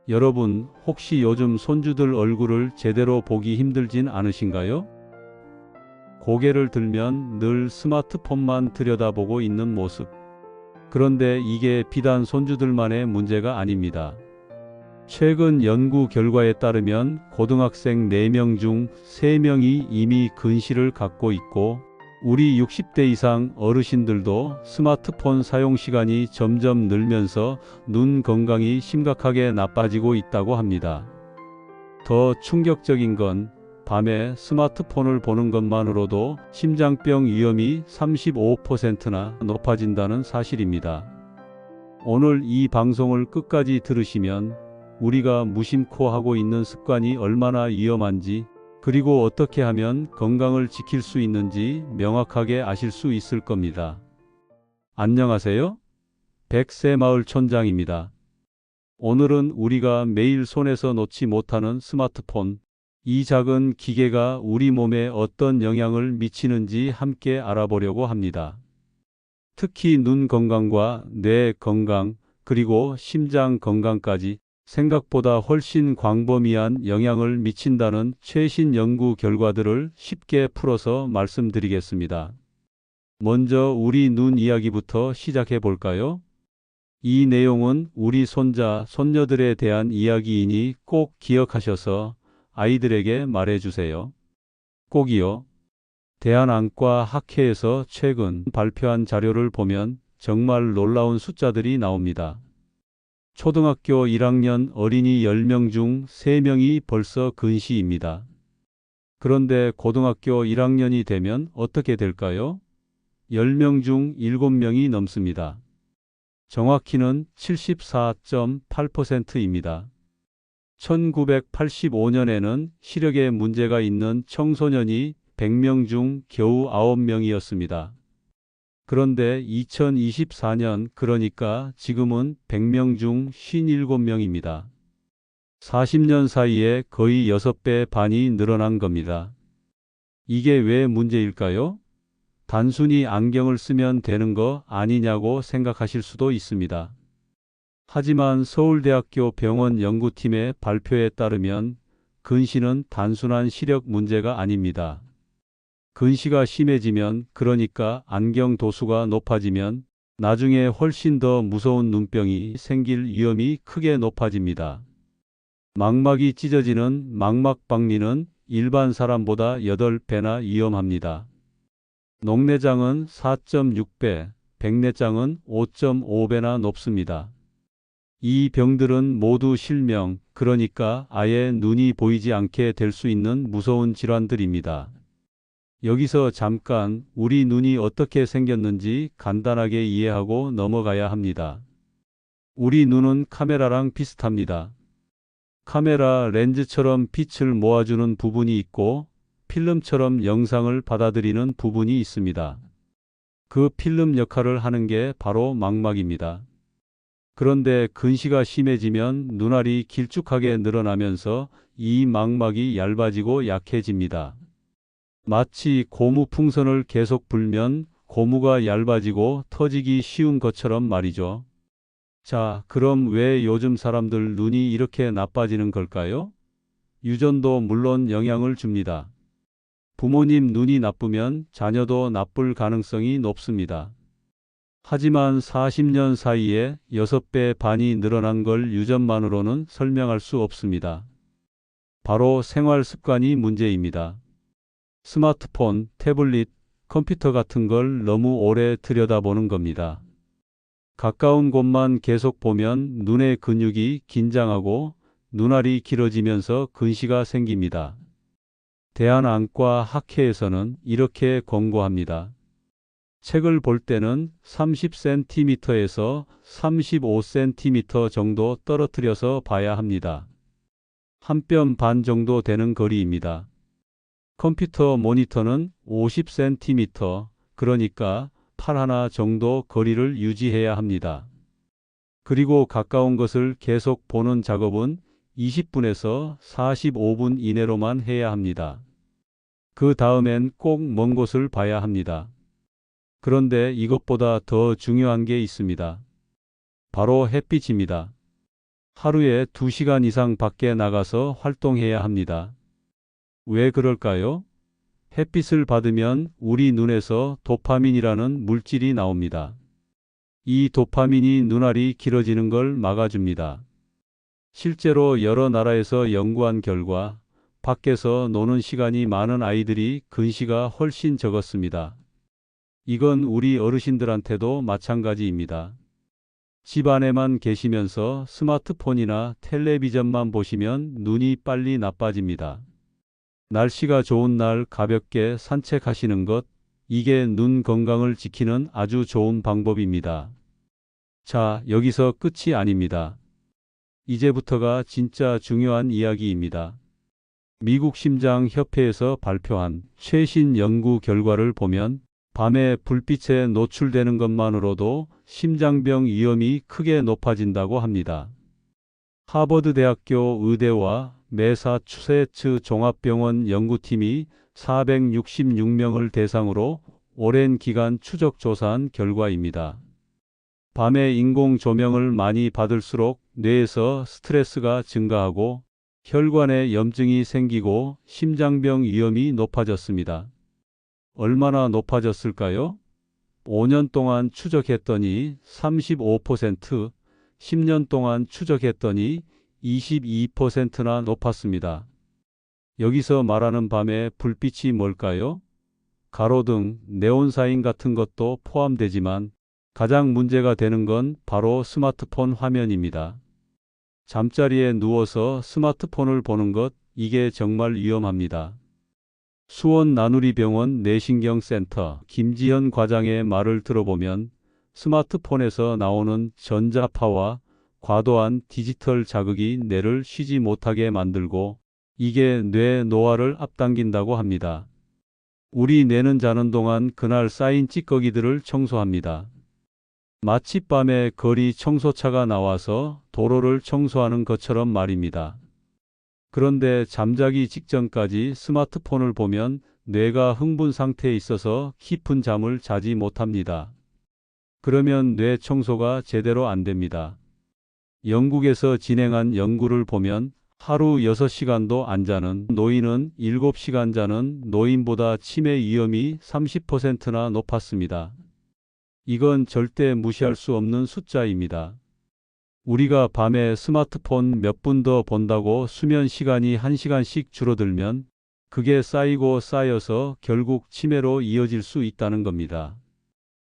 여러분, 혹시 요즘 손주들 얼굴을 제대로 보기 힘들진 않으신가요? 고개를 들면 늘 스마트폰만 들여다보고 있는 모습. 그런데 이게 비단 손주들만의 문제가 아닙니다. 최근 연구 결과에 따르면 고등학생 4명 중 3명이 이미 근시를 갖고 있고, 우리 60대 이상 어르신들도 스마트폰 사용 시간이 점점 늘면서 눈 건강이 심각하게 나빠지고 있다고 합니다. 더 충격적인 건 밤에 스마트폰을 보는 것만으로도 심장병 위험이 35%나 높아진다는 사실입니다. 오늘 이 방송을 끝까지 들으시면 우리가 무심코 하고 있는 습관이 얼마나 위험한지, 그리고 어떻게 하면 건강을 지킬 수 있는지 명확하게 아실 수 있을 겁니다. 안녕하세요. 백세마을 촌장입니다. 오늘은 우리가 매일 손에서 놓지 못하는 스마트폰, 이 작은 기계가 우리 몸에 어떤 영향을 미치는지 함께 알아보려고 합니다. 특히 눈 건강과 뇌 건강, 그리고 심장 건강까지 생각보다 훨씬 광범위한 영향을 미친다는 최신 연구 결과들을 쉽게 풀어서 말씀드리겠습니다. 먼저 우리 눈 이야기부터 시작해 볼까요? 이 내용은 우리 손자, 손녀들에 대한 이야기이니 꼭 기억하셔서 아이들에게 말해주세요. 꼭이요. 대한안과학회에서 최근 발표한 자료를 보면 정말 놀라운 숫자들이 나옵니다. 초등학교 1학년 어린이 10명 중 3명이 벌써 근시입니다. 그런데 고등학교 1학년이 되면 어떻게 될까요? 10명 중 7명이 넘습니다. 정확히는 74.8%입니다. 1985년에는 시력에 문제가 있는 청소년이 100명 중 겨우 9명이었습니다. 그런데 2024년, 그러니까 지금은 100명 중 57명입니다. 40년 사이에 거의 6배 반이 늘어난 겁니다. 이게 왜 문제일까요? 단순히 안경을 쓰면 되는 거 아니냐고 생각하실 수도 있습니다. 하지만 서울대학교 병원 연구팀의 발표에 따르면 근시는 단순한 시력 문제가 아닙니다. 근시가 심해지면, 그러니까 안경 도수가 높아지면 나중에 훨씬 더 무서운 눈병이 생길 위험이 크게 높아집니다. 망막이 찢어지는 망막박리는 일반 사람보다 8배나 위험합니다. 녹내장은 4.6배, 백내장은 5.5배나 높습니다. 이 병들은 모두 실명, 그러니까 아예 눈이 보이지 않게 될 수 있는 무서운 질환들입니다. 여기서 잠깐 우리 눈이 어떻게 생겼는지 간단하게 이해하고 넘어가야 합니다. 우리 눈은 카메라랑 비슷합니다. 카메라 렌즈처럼 빛을 모아주는 부분이 있고 필름처럼 영상을 받아들이는 부분이 있습니다. 그 필름 역할을 하는 게 바로 망막입니다. 그런데 근시가 심해지면 눈알이 길쭉하게 늘어나면서 이 망막이 얇아지고 약해집니다. 마치 고무 풍선을 계속 불면 고무가 얇아지고 터지기 쉬운 것처럼 말이죠. 자, 그럼 왜 요즘 사람들 눈이 이렇게 나빠지는 걸까요? 유전도 물론 영향을 줍니다. 부모님 눈이 나쁘면 자녀도 나쁠 가능성이 높습니다. 하지만 40년 사이에 6배 반이 늘어난 걸 유전만으로는 설명할 수 없습니다. 바로 생활 습관이 문제입니다. 스마트폰, 태블릿, 컴퓨터 같은 걸 너무 오래 들여다보는 겁니다. 가까운 곳만 계속 보면 눈의 근육이 긴장하고 눈알이 길어지면서 근시가 생깁니다. 대한안과학회에서는 이렇게 권고합니다. 책을 볼 때는 30cm에서 35cm 정도 떨어뜨려서 봐야 합니다. 한 뼘 반 정도 되는 거리입니다. 컴퓨터 모니터는 50cm, 그러니까 팔 하나 정도 거리를 유지해야 합니다. 그리고 가까운 것을 계속 보는 작업은 20분에서 45분 이내로만 해야 합니다. 그 다음엔 꼭 먼 곳을 봐야 합니다. 그런데 이것보다 더 중요한 게 있습니다. 바로 햇빛입니다. 하루에 2시간 이상 밖에 나가서 활동해야 합니다. 왜 그럴까요? 햇빛을 받으면 우리 눈에서 도파민이라는 물질이 나옵니다. 이 도파민이 눈알이 길어지는 걸 막아줍니다. 실제로 여러 나라에서 연구한 결과 밖에서 노는 시간이 많은 아이들이 근시가 훨씬 적었습니다. 이건 우리 어르신들한테도 마찬가지입니다. 집 안에만 계시면서 스마트폰이나 텔레비전만 보시면 눈이 빨리 나빠집니다. 날씨가 좋은 날 가볍게 산책하시는 것, 이게 눈 건강을 지키는 아주 좋은 방법입니다. 자, 여기서 끝이 아닙니다. 이제부터가 진짜 중요한 이야기입니다. 미국 심장협회에서 발표한 최신 연구 결과를 보면 밤에 불빛에 노출되는 것만으로도 심장병 위험이 크게 높아진다고 합니다. 하버드 대학교 의대와 매사추세츠 종합병원 연구팀이 466명을 대상으로 오랜 기간 추적 조사한 결과입니다. 밤에 인공 조명을 많이 받을수록 뇌에서 스트레스가 증가하고 혈관에 염증이 생기고 심장병 위험이 높아졌습니다. 얼마나 높아졌을까요? 5년 동안 추적했더니 35%, 10년 동안 추적했더니 22%나 높았습니다. 여기서 말하는 밤의 불빛이 뭘까요? 가로등, 네온사인 같은 것도 포함되지만 가장 문제가 되는 건 바로 스마트폰 화면입니다. 잠자리에 누워서 스마트폰을 보는 것, 이게 정말 위험합니다. 수원 나누리병원 뇌신경센터 김지현 과장의 말을 들어보면 스마트폰에서 나오는 전자파와 과도한 디지털 자극이 뇌를 쉬지 못하게 만들고 이게 뇌 노화를 앞당긴다고 합니다. 우리 뇌는 자는 동안 그날 쌓인 찌꺼기들을 청소합니다. 마치 밤에 거리 청소차가 나와서 도로를 청소하는 것처럼 말입니다. 그런데 잠자기 직전까지 스마트폰을 보면 뇌가 흥분 상태에 있어서 깊은 잠을 자지 못합니다. 그러면 뇌 청소가 제대로 안 됩니다. 영국에서 진행한 연구를 보면 하루 6시간도 안 자는 노인은 7시간 자는 노인보다 치매 위험이 30%나 높았습니다. 이건 절대 무시할 수 없는 숫자입니다. 우리가 밤에 스마트폰 몇 분 더 본다고 수면 시간이 1시간씩 줄어들면 그게 쌓이고 쌓여서 결국 치매로 이어질 수 있다는 겁니다.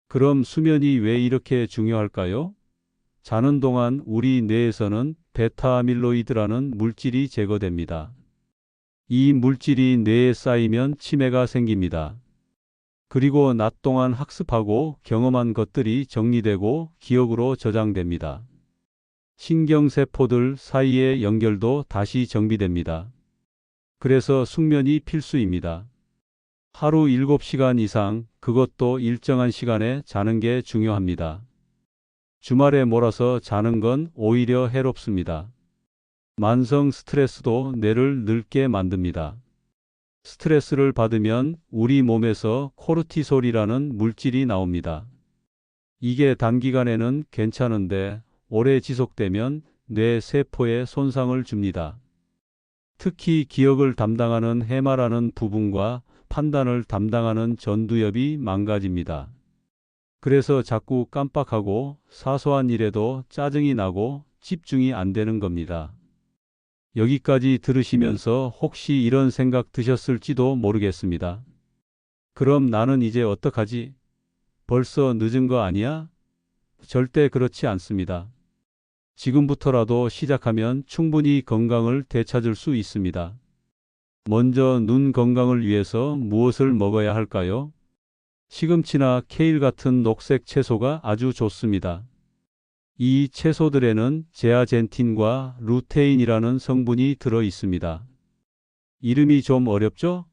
그럼 수면이 왜 이렇게 중요할까요? 자는 동안 우리 뇌에서는 베타아밀로이드라는 물질이 제거됩니다. 이 물질이 뇌에 쌓이면 치매가 생깁니다. 그리고 낮 동안 학습하고 경험한 것들이 정리되고 기억으로 저장됩니다. 신경세포들 사이의 연결도 다시 정비됩니다. 그래서 숙면이 필수입니다. 하루 7시간 이상, 그것도 일정한 시간에 자는 게 중요합니다. 주말에 몰아서 자는 건 오히려 해롭습니다. 만성 스트레스도 뇌를 늙게 만듭니다. 스트레스를 받으면 우리 몸에서 코르티솔이라는 물질이 나옵니다. 이게 단기간에는 괜찮은데 오래 지속되면 뇌 세포에 손상을 줍니다. 특히 기억을 담당하는 해마라는 부분과 판단을 담당하는 전두엽이 망가집니다. 그래서 자꾸 깜빡하고 사소한 일에도 짜증이 나고 집중이 안 되는 겁니다. 여기까지 들으시면서 혹시 이런 생각 드셨을지도 모르겠습니다. 그럼 나는 이제 어떡하지? 벌써 늦은 거 아니야? 절대 그렇지 않습니다. 지금부터라도 시작하면 충분히 건강을 되찾을 수 있습니다. 먼저 눈 건강을 위해서 무엇을 먹어야 할까요? 시금치나 케일 같은 녹색 채소가 아주 좋습니다. 이 채소들에는 제아젠틴과 루테인이라는 성분이 들어 있습니다. 이름이 좀 어렵죠?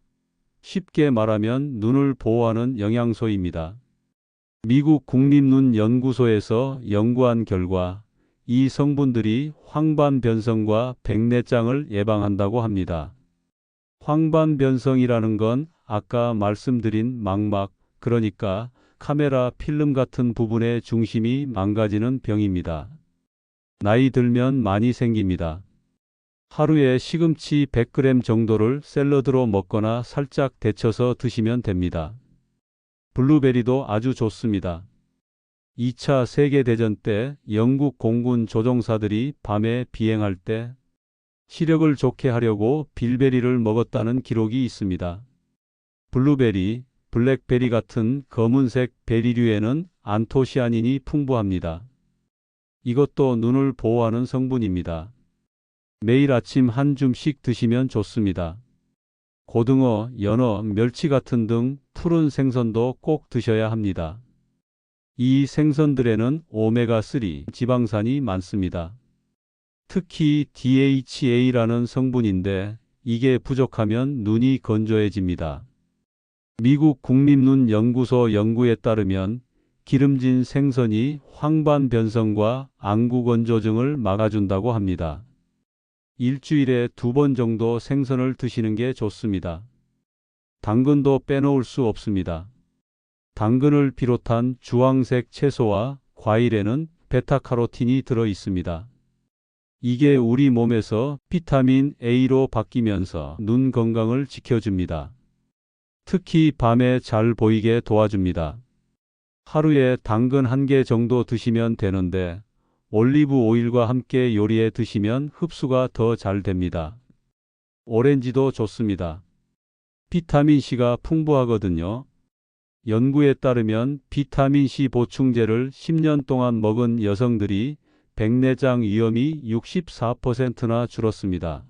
쉽게 말하면 눈을 보호하는 영양소입니다. 미국 국립눈연구소에서 연구한 결과 이 성분들이 황반변성과 백내장을 예방한다고 합니다. 황반변성이라는 건 아까 말씀드린 망막, 그러니까 카메라 필름 같은 부분의 중심이 망가지는 병입니다. 나이 들면 많이 생깁니다. 하루에 시금치 100g 정도를 샐러드로 먹거나 살짝 데쳐서 드시면 됩니다. 블루베리도 아주 좋습니다. 2차 세계대전 때 영국 공군 조종사들이 밤에 비행할 때 시력을 좋게 하려고 빌베리를 먹었다는 기록이 있습니다. 블루베리, 블랙베리 같은 검은색 베리류에는 안토시아닌이 풍부합니다. 이것도 눈을 보호하는 성분입니다. 매일 아침 한 줌씩 드시면 좋습니다. 고등어, 연어, 멸치 같은 등 푸른 생선도 꼭 드셔야 합니다. 이 생선들에는 오메가3 지방산이 많습니다. 특히 DHA라는 성분인데 이게 부족하면 눈이 건조해집니다. 미국 국립눈연구소 연구에 따르면 기름진 생선이 황반변성과 안구건조증을 막아준다고 합니다. 일주일에 2번 정도 생선을 드시는 게 좋습니다. 당근도 빼놓을 수 없습니다. 당근을 비롯한 주황색 채소와 과일에는 베타카로틴이 들어 있습니다. 이게 우리 몸에서 비타민 A로 바뀌면서 눈 건강을 지켜줍니다. 특히 밤에 잘 보이게 도와줍니다. 하루에 당근 1개 정도 드시면 되는데 올리브 오일과 함께 요리에 드시면 흡수가 더 잘 됩니다. 오렌지도 좋습니다. 비타민C가 풍부하거든요. 연구에 따르면 비타민C 보충제를 10년 동안 먹은 여성들이 백내장 위험이 64%나 줄었습니다.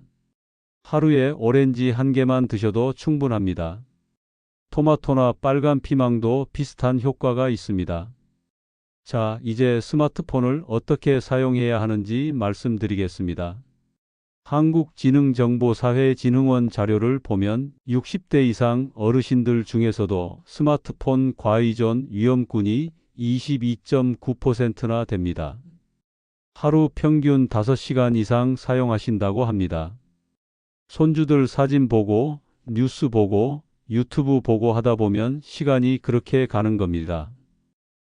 하루에 오렌지 1개만 드셔도 충분합니다. 토마토나 빨간 피망도 비슷한 효과가 있습니다. 자, 이제 스마트폰을 어떻게 사용해야 하는지 말씀드리겠습니다. 한국지능정보사회진흥원 자료를 보면 60대 이상 어르신들 중에서도 스마트폰 과의존 위험군이 22.9%나 됩니다. 하루 평균 5시간 이상 사용하신다고 합니다. 손주들 사진 보고, 뉴스 보고, 유튜브 보고 하다 보면 시간이 그렇게 가는 겁니다.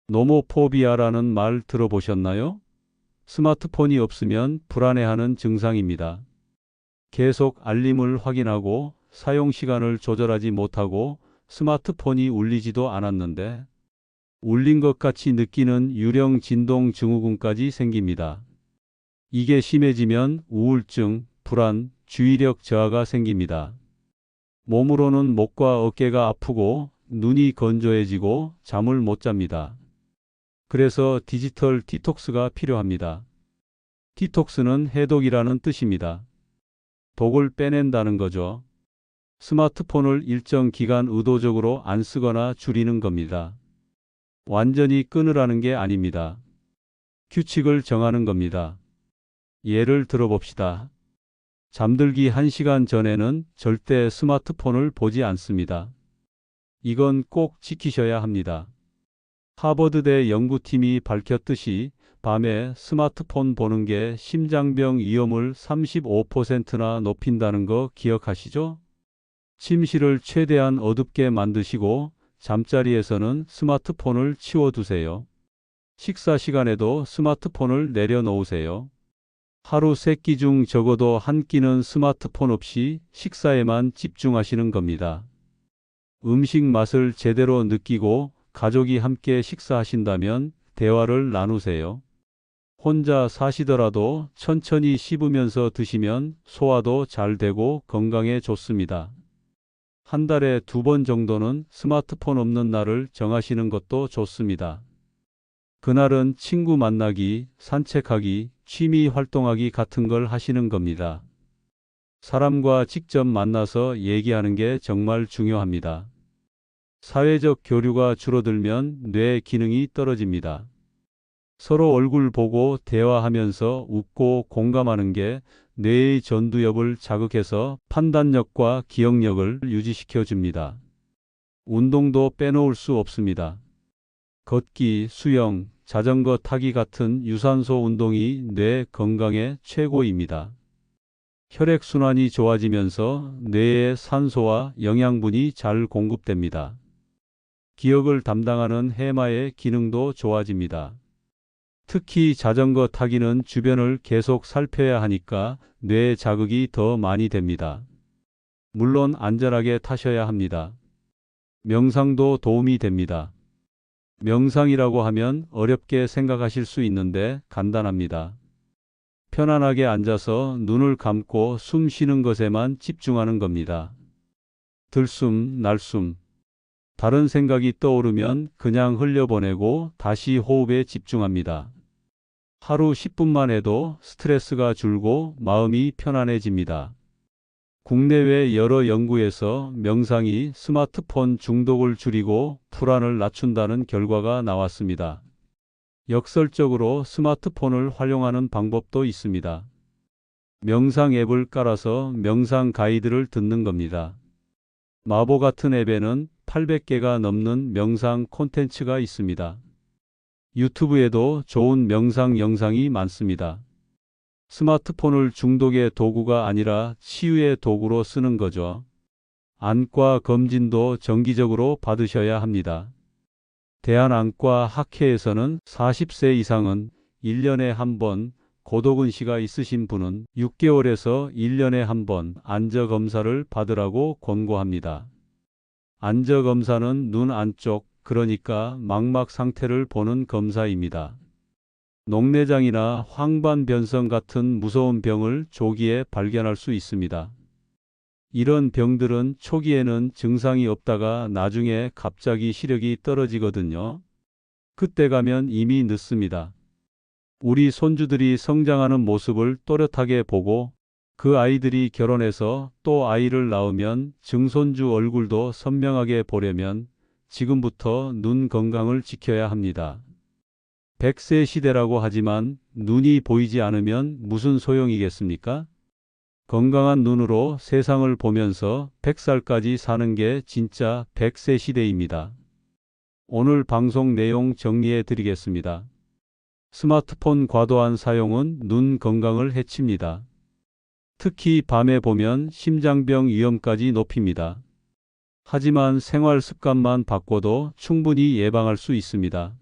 노모포비아라는 말 들어보셨나요? 스마트폰이 없으면 불안해하는 증상입니다. 계속 알림을 확인하고 사용 시간을 조절하지 못하고 스마트폰이 울리지도 않았는데 울린 것 같이 느끼는 유령 진동 증후군까지 생깁니다. 이게 심해지면 우울증, 불안, 주의력 저하가 생깁니다. 몸으로는 목과 어깨가 아프고 눈이 건조해지고 잠을 못 잡니다. 그래서 디지털 디톡스가 필요합니다. 디톡스는 해독이라는 뜻입니다. 독을 빼낸다는 거죠. 스마트폰을 일정 기간 의도적으로 안 쓰거나 줄이는 겁니다. 완전히 끊으라는 게 아닙니다. 규칙을 정하는 겁니다. 예를 들어봅시다. 잠들기 1시간 전에는 절대 스마트폰을 보지 않습니다. 이건 꼭 지키셔야 합니다. 하버드대 연구팀이 밝혔듯이 밤에 스마트폰 보는 게 심장병 위험을 35%나 높인다는 거 기억하시죠? 침실을 최대한 어둡게 만드시고 잠자리에서는 스마트폰을 치워두세요. 식사 시간에도 스마트폰을 내려놓으세요. 하루 3끼 중 적어도 1끼는 스마트폰 없이 식사에만 집중하시는 겁니다. 음식 맛을 제대로 느끼고 가족이 함께 식사하신다면 대화를 나누세요. 혼자 사시더라도 천천히 씹으면서 드시면 소화도 잘 되고 건강에 좋습니다. 한 달에 2번 정도는 스마트폰 없는 날을 정하시는 것도 좋습니다. 그날은 친구 만나기, 산책하기, 취미 활동하기 같은 걸 하시는 겁니다. 사람과 직접 만나서 얘기하는 게 정말 중요합니다. 사회적 교류가 줄어들면 뇌 기능이 떨어집니다. 서로 얼굴 보고 대화하면서 웃고 공감하는 게 뇌의 전두엽을 자극해서 판단력과 기억력을 유지시켜 줍니다. 운동도 빼놓을 수 없습니다. 걷기, 수영, 자전거 타기 같은 유산소 운동이 뇌 건강에 최고입니다. 혈액순환이 좋아지면서 뇌에 산소와 영양분이 잘 공급됩니다. 기억을 담당하는 해마의 기능도 좋아집니다. 특히 자전거 타기는 주변을 계속 살펴야 하니까 뇌 자극이 더 많이 됩니다. 물론 안전하게 타셔야 합니다. 명상도 도움이 됩니다. 명상이라고 하면 어렵게 생각하실 수 있는데 간단합니다. 편안하게 앉아서 눈을 감고 숨 쉬는 것에만 집중하는 겁니다. 들숨, 날숨. 다른 생각이 떠오르면 그냥 흘려보내고 다시 호흡에 집중합니다. 하루 10분만 해도 스트레스가 줄고 마음이 편안해집니다. 국내외 여러 연구에서 명상이 스마트폰 중독을 줄이고 불안을 낮춘다는 결과가 나왔습니다. 역설적으로 스마트폰을 활용하는 방법도 있습니다. 명상 앱을 깔아서 명상 가이드를 듣는 겁니다. 마보 같은 앱에는 800개가 넘는 명상 콘텐츠가 있습니다. 유튜브에도 좋은 명상 영상이 많습니다. 스마트폰을 중독의 도구가 아니라 치유의 도구로 쓰는 거죠. 안과 검진도 정기적으로 받으셔야 합니다. 대한안과학회에서는 40세 이상은 1년에 한 번, 고도근시가 있으신 분은 6개월에서 1년에 한 번 안저검사를 받으라고 권고합니다. 안저검사는 눈 안쪽, 그러니까 망막 상태를 보는 검사입니다. 녹내장이나 황반변성 같은 무서운 병을 조기에 발견할 수 있습니다. 이런 병들은 초기에는 증상이 없다가 나중에 갑자기 시력이 떨어지거든요. 그때 가면 이미 늦습니다. 우리 손주들이 성장하는 모습을 또렷하게 보고 그 아이들이 결혼해서 또 아이를 낳으면 증손주 얼굴도 선명하게 보려면 지금부터 눈 건강을 지켜야 합니다. 100세 시대라고 하지만 눈이 보이지 않으면 무슨 소용이겠습니까? 건강한 눈으로 세상을 보면서 100살까지 사는 게 진짜 100세 시대입니다. 오늘 방송 내용 정리해 드리겠습니다. 스마트폰 과도한 사용은 눈 건강을 해칩니다. 특히 밤에 보면 심장병 위험까지 높입니다. 하지만 생활 습관만 바꿔도 충분히 예방할 수 있습니다.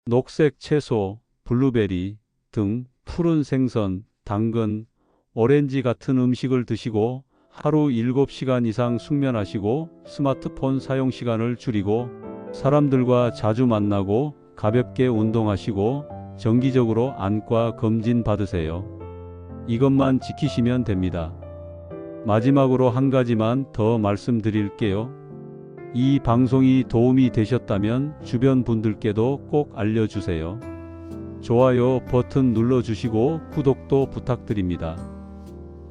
녹색 채소, 블루베리 등 푸른 생선, 당근, 오렌지 같은 음식을 드시고 하루 7시간 이상 숙면하시고 스마트폰 사용 시간을 줄이고 사람들과 자주 만나고 가볍게 운동하시고 정기적으로 안과 검진 받으세요. 이것만 지키시면 됩니다. 마지막으로 한 가지만 더 말씀드릴게요. 이 방송이 도움이 되셨다면 주변 분들께도 꼭 알려주세요. 좋아요 버튼 눌러주시고 구독도 부탁드립니다.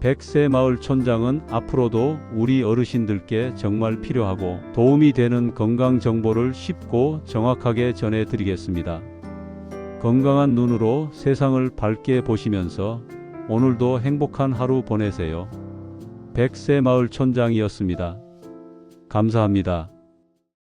100세 마을 촌장은 앞으로도 우리 어르신들께 정말 필요하고 도움이 되는 건강 정보를 쉽고 정확하게 전해드리겠습니다. 건강한 눈으로 세상을 밝게 보시면서 오늘도 행복한 하루 보내세요. 100세 마을 촌장이었습니다. 감사합니다.